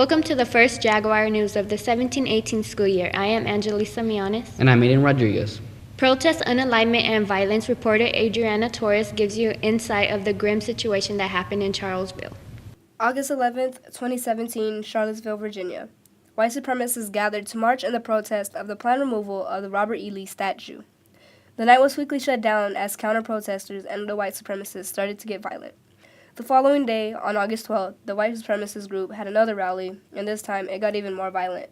Welcome to the first Jaguar News of the 17-18 school year. I am Angelisa Mianes. And I'm Aiden Rodriguez. Protest, unalignment, and violence reporter Adriana Torres gives you insight of the grim situation that happened in Charlottesville. August 11th, 2017, Charlottesville, Virginia. White supremacists gathered to march in the protest of the planned removal of the Robert E. Lee statue. The night was quickly shut down as counter-protesters and the white supremacists started to get violent. The following day, on August 12th, the white supremacist group had another rally, and this time it got even more violent.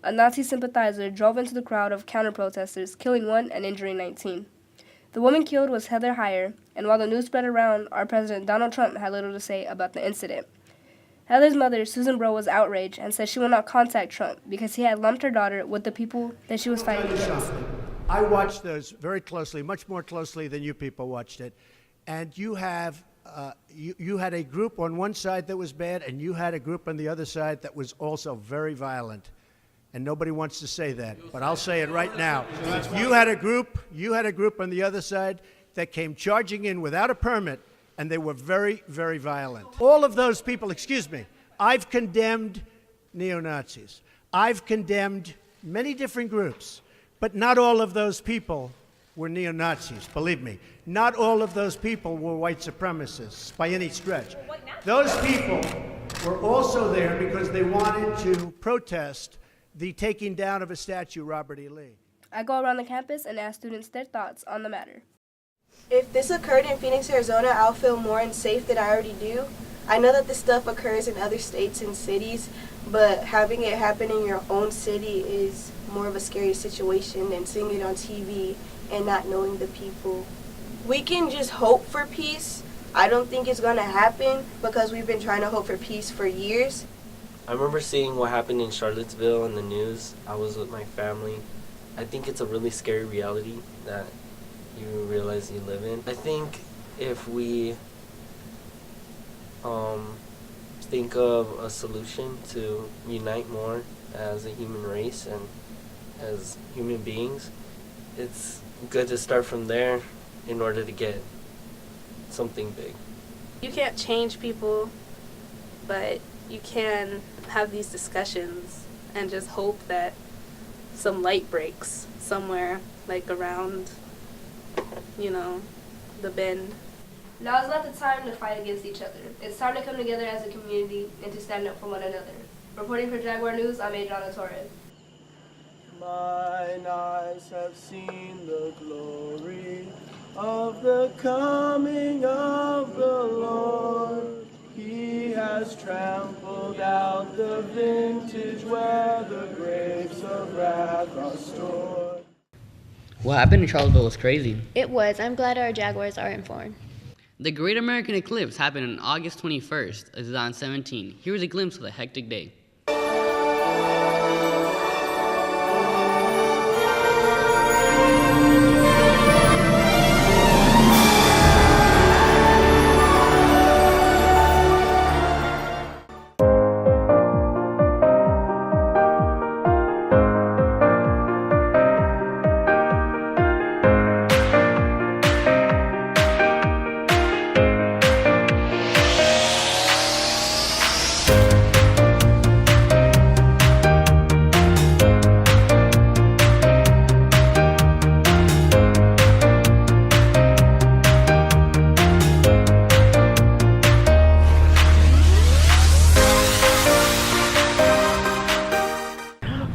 A Nazi sympathizer drove into the crowd of counter-protesters, killing 1 and injuring 19. The woman killed was Heather Heyer, and while the news spread around, our President Donald Trump had little to say about the incident. Heather's mother, Susan Bro, was outraged and said she would not contact Trump because he had lumped her daughter with the people that she was fighting against. I watched those very closely, much more closely than you people watched it, and you had a group on one side that was bad, and you had a group on the other side that was also very violent. And nobody wants to say that, but I'll say it right now. You had a group on the other side that came charging in without a permit, and they were very, very violent. All of those people, excuse me, I've condemned neo-Nazis. I've condemned many different groups, but not all of those people were neo-Nazis, believe me. Not all of those people were white supremacists by any stretch. Those people were also there because they wanted to protest the taking down of a statue, Robert E. Lee. I go around the campus and ask students their thoughts on the matter. If this occurred in Phoenix, Arizona, I'll feel more unsafe than I already do. I know that this stuff occurs in other states and cities, but having it happen in your own city is more of a scary situation than seeing it on TV and not knowing the people. We can just hope for peace. I don't think it's going to happen because we've been trying to hope for peace for years. I remember seeing what happened in Charlottesville in the news. I was with my family. I think it's a really scary reality that you realize you live in. I think if we think of a solution to unite more as a human race and as human beings, it's good to start from there in order to get something big. You can't change people, but you can have these discussions and just hope that some light breaks somewhere, like around, the bend. Now is not the time to fight against each other. It's time to come together as a community and to stand up for one another. Reporting for Jaguar News, I'm Adriana Torres. Mine eyes have seen the glory of the coming of the Lord. He has trampled out the vintage where the grapes of wrath are stored. What happened in Charlottesville was crazy. It was. I'm glad our Jaguars are informed. The Great American Eclipse happened on August 21st, 2017. Here's a glimpse of the hectic day.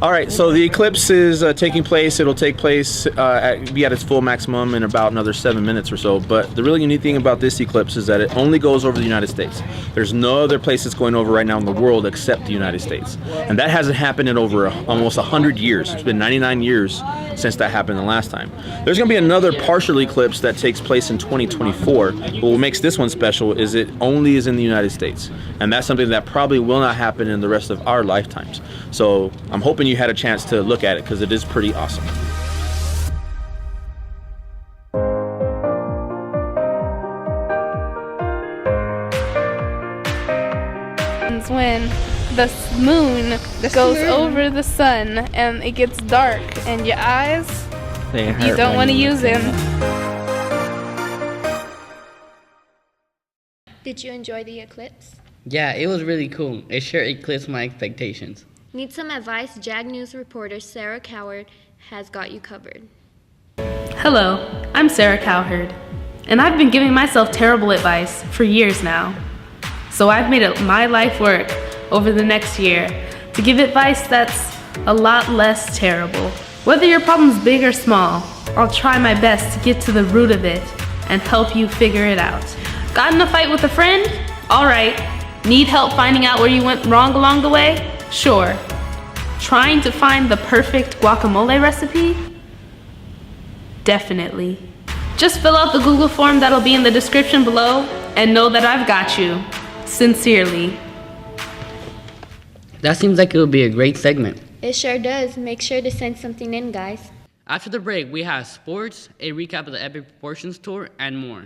All right, so the eclipse is taking place. It'll take place, be at its full maximum in about another 7 minutes or so. But the really unique thing about this eclipse is that it only goes over the United States. There's no other place it's going over right now in the world except the United States. And that hasn't happened in over almost 100 years. It's been 99 years since that happened the last time. There's going to be another partial eclipse that takes place in 2024. But what makes this one special is it only is in the United States. And that's something that probably will not happen in the rest of our lifetimes. So I'm hoping you had a chance to look at it because it is pretty awesome. When the moon goes over the sun and it gets dark and your eyes, you don't want to use them. Did you enjoy the eclipse? Yeah, it was really cool. It sure eclipsed my expectations. Need some advice? Jag News reporter Sarah Coward has got you covered. Hello, I'm Sarah Cowherd, and I've been giving myself terrible advice for years now. So I've made it my life work over the next year to give advice that's a lot less terrible. Whether your problem's big or small, I'll try my best to get to the root of it and help you figure it out. Got in a fight with a friend? All right. Need help finding out where you went wrong along the way? Sure. Trying to find the perfect guacamole recipe? Definitely. Just fill out the Google form that'll be in the description below and know that I've got you. Sincerely. That seems like it would be a great segment. It sure does. Make sure to send something in, guys. After the break, we have sports, a recap of the Epic Proportions Tour, and more.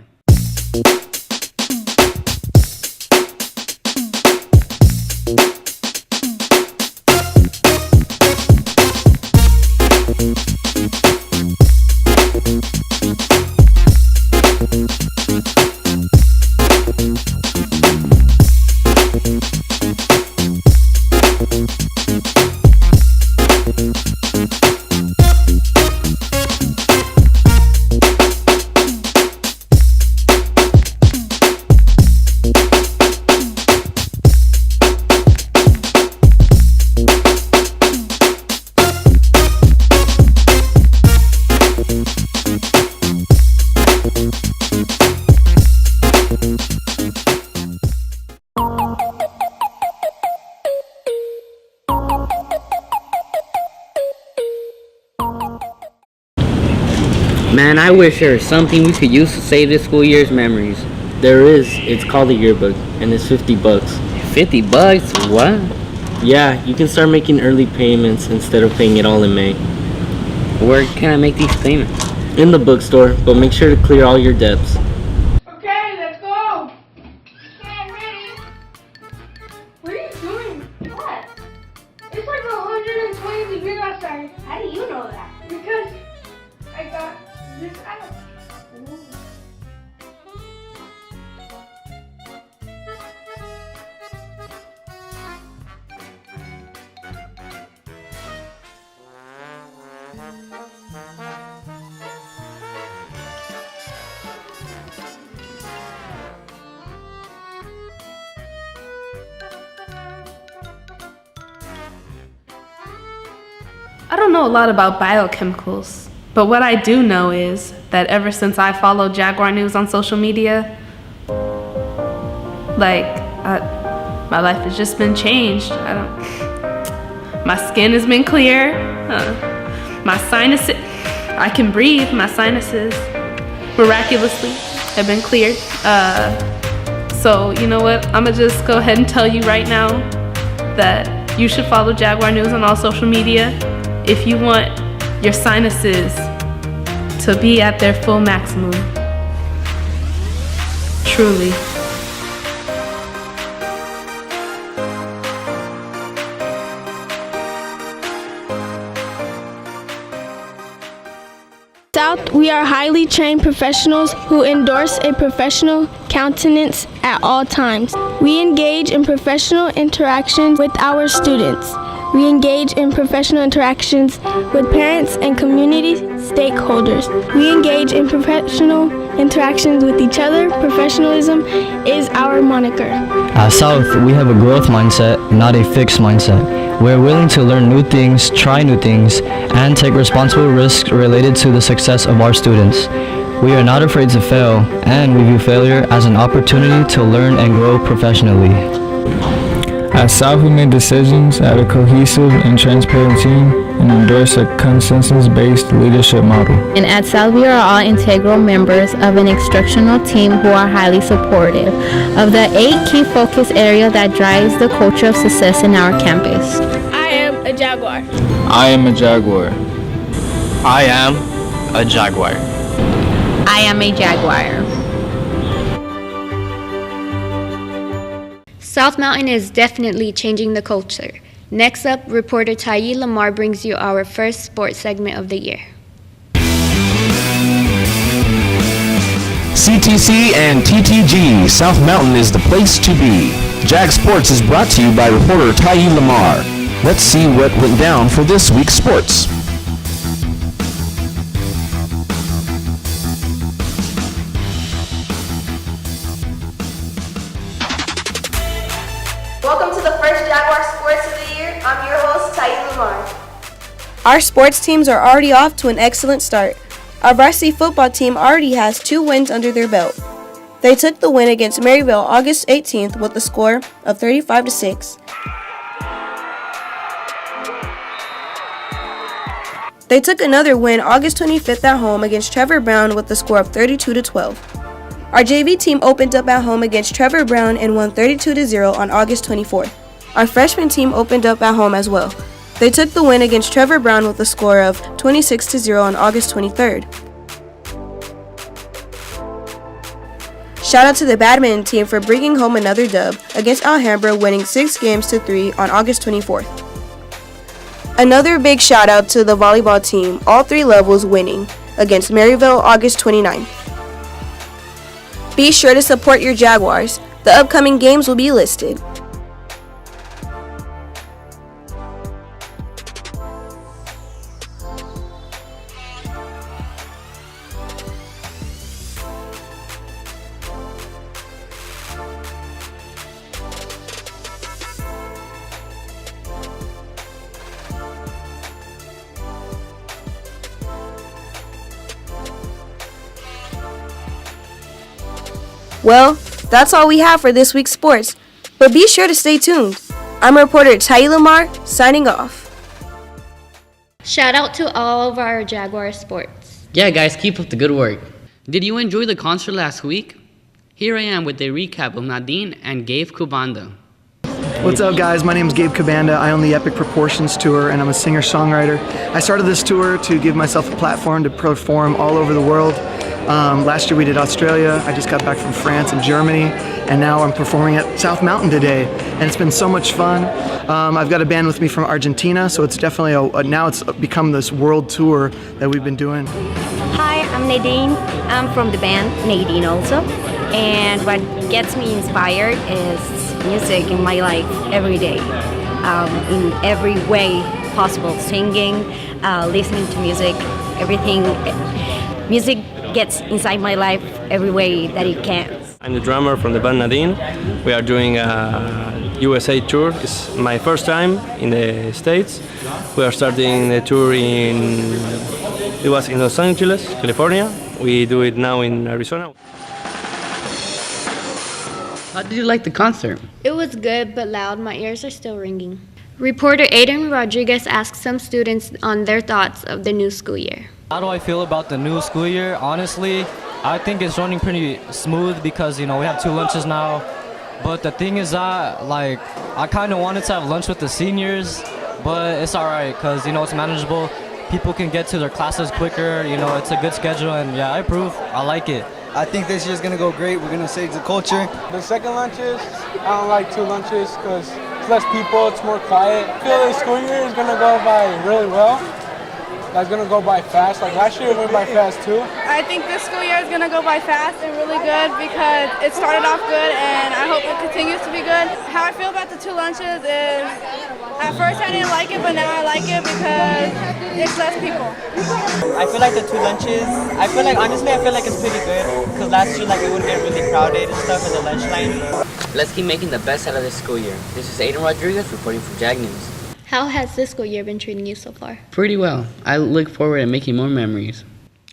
Man, I wish there was something we could use to save this school year's memories. There is. It's called a yearbook, and it's $50. $50? What? Yeah, you can start making early payments instead of paying it all in May. Where can I make these payments? In the bookstore, but make sure to clear all your debts. Okay, let's go. Okay, I'm ready. What are you doing? What? It's like 120 degrees outside. How do you know that? Because I got this out. I don't know a lot about biochemicals, but what I do know is that ever since I followed Jaguar News on social media, my life has just been changed. My skin has been clear. My sinuses, I can breathe. My sinuses miraculously have been cleared. So you know what? I'm gonna just go ahead and tell you right now that you should follow Jaguar News on all social media if you want your sinuses to be at their full maximum. Truly. South, we are highly trained professionals who endorse a professional countenance at all times. We engage in professional interactions with our students. We engage in professional interactions with parents and community stakeholders. We engage in professional interactions with each other. Professionalism is our moniker. At South, we have a growth mindset, not a fixed mindset. We're willing to learn new things, try new things, and take responsible risks related to the success of our students. We are not afraid to fail, and we view failure as an opportunity to learn and grow professionally. At South, we make decisions at a cohesive and transparent team and endorse a consensus-based leadership model. And at South, we are all integral members of an instructional team who are highly supportive of the 8 key focus areas that drives the culture of success in our campus. I am a Jaguar. I am a Jaguar. I am a Jaguar. I am a Jaguar. South Mountain is definitely changing the culture. Next up, reporter Taiyi Lamar brings you our first sports segment of the year. CTC and TTG, South Mountain is the place to be. Jag Sports is brought to you by reporter Ty Lamar. Let's see what went down for this week's sports. Welcome to the first Jaguar Sports of the year. I'm your host, Ty Lamar. Our sports teams are already off to an excellent start. Our varsity football team already has 2 wins under their belt. They took the win against Maryville August 18th with a score of 35-6. They took another win August 25th at home against Trevor Brown with a score of 32-12. Our JV team opened up at home against Trevor Brown and won 32-0 on August 24th. Our freshman team opened up at home as well. They took the win against Trevor Brown with a score of 26-0 on August 23rd. Shout out to the badminton team for bringing home another dub against Alhambra, winning 6-3 on August 24th. Another big shout out to the volleyball team, all 3 levels winning against Maryville August 29th. Be sure to support your Jaguars. The upcoming games will be listed. Well, that's all we have for this week's sports, but be sure to stay tuned. I'm reporter Ty Lamar, signing off. Shout out to all of our Jaguar sports. Yeah, guys, keep up the good work. Did you enjoy the concert last week? Here I am with a recap of Nadine and Gabe Kubanda. What's up, guys? My name is Gabe Kabanda. I own the Epic Proportions Tour, and I'm a singer-songwriter. I started this tour to give myself a platform to perform all over the world. Last year we did Australia. I just got back from France and Germany, and now I'm performing at South Mountain today, and it's been so much fun. I've got a band with me from Argentina, so it's definitely now it's become this world tour that we've been doing. Hi, I'm Nadine. I'm from the band Nadine also, and what gets me inspired is music in my life every day, in every way possible, singing, listening to music, everything. Music gets inside my life every way that it can. I'm the drummer from the band Nadine. We are doing a USA tour. It's my first time in the States. We are starting the tour it was in Los Angeles, California. We do it now in Arizona. How did you like the concert? It was good but loud. My ears are still ringing. Reporter Aiden Rodriguez asked some students on their thoughts of the new school year. How do I feel about the new school year? Honestly, I think it's running pretty smooth because, we have 2 lunches now. But the thing is that, I kind of wanted to have lunch with the seniors, but it's all right because, it's manageable. People can get to their classes quicker. It's a good schedule, and yeah, I approve. I like it. I think this year's gonna go great. We're gonna save the culture. The second lunches, I don't like 2 lunches because it's less people, it's more quiet. I feel the school year is gonna go by really well. It's gonna go by fast. Like last year it went by fast too. I think this school year is gonna go by fast and really good because it started off good and I hope it continues to be good. How I feel about the 2 lunches is at first I didn't like it, but now I like it because it's less people. I feel like the 2 lunches, honestly I feel like it's pretty good because last year it would get really crowded and stuff in the lunch line. Let's keep making the best out of this school year. This is Aiden Rodriguez reporting for Jag News. How has this school year been treating you so far? Pretty well. I look forward to making more memories.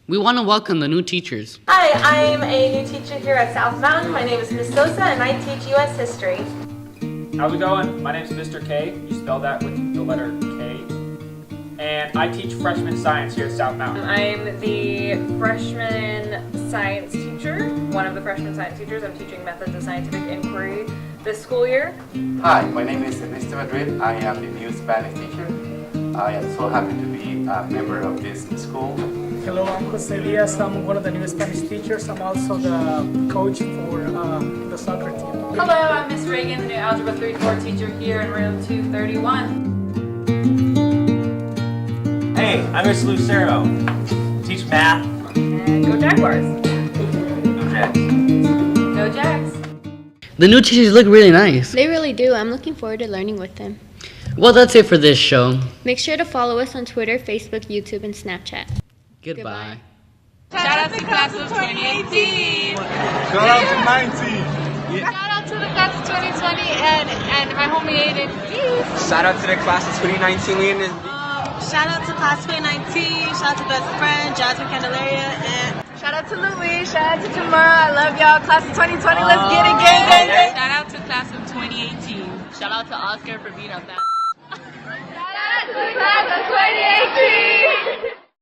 We want to welcome the new teachers. Hi, I'm a new teacher here at South Mountain. My name is Ms. Sosa and I teach U.S. History. How's it going? My name is Mr. K. You spell that with the letter K. And I teach freshman science here at South Mountain. I'm the freshman science teacher, one of the freshman science teachers. I'm teaching methods of scientific inquiry this school year. Hi, my name is Ernesto Madrid. I am the new Spanish teacher. I am so happy to be a member of this school. Hello, I'm Jose Diaz. I'm one of the new Spanish teachers. I'm also the coach for the soccer team. Hello, I'm Miss Reagan, the new Algebra 3-4 teacher here in room 231. Hey, I'm Miss Lucero. Teach math. And go Jaguars. Go Jags. Go Jags. The new teachers look really nice. They really do. I'm looking forward to learning with them. Well, that's it for this show. Make sure to follow us on Twitter, Facebook, YouTube, and Snapchat. Goodbye. Shout out to the class of 2018. Shout out to 19. Shout out to the class of 2020 and my homie Aiden. Shout out to the class of 2019. We in this. Shout out to class 2019. Shout out to best friend Jasmine Candelaria and shout out to Louis. Shout out to Jamara. I love y'all. Class of 2020. Let's get it, gang. Shout out to class of 2018. Shout out to Oscar for being up that. Shout out to the class of 2018.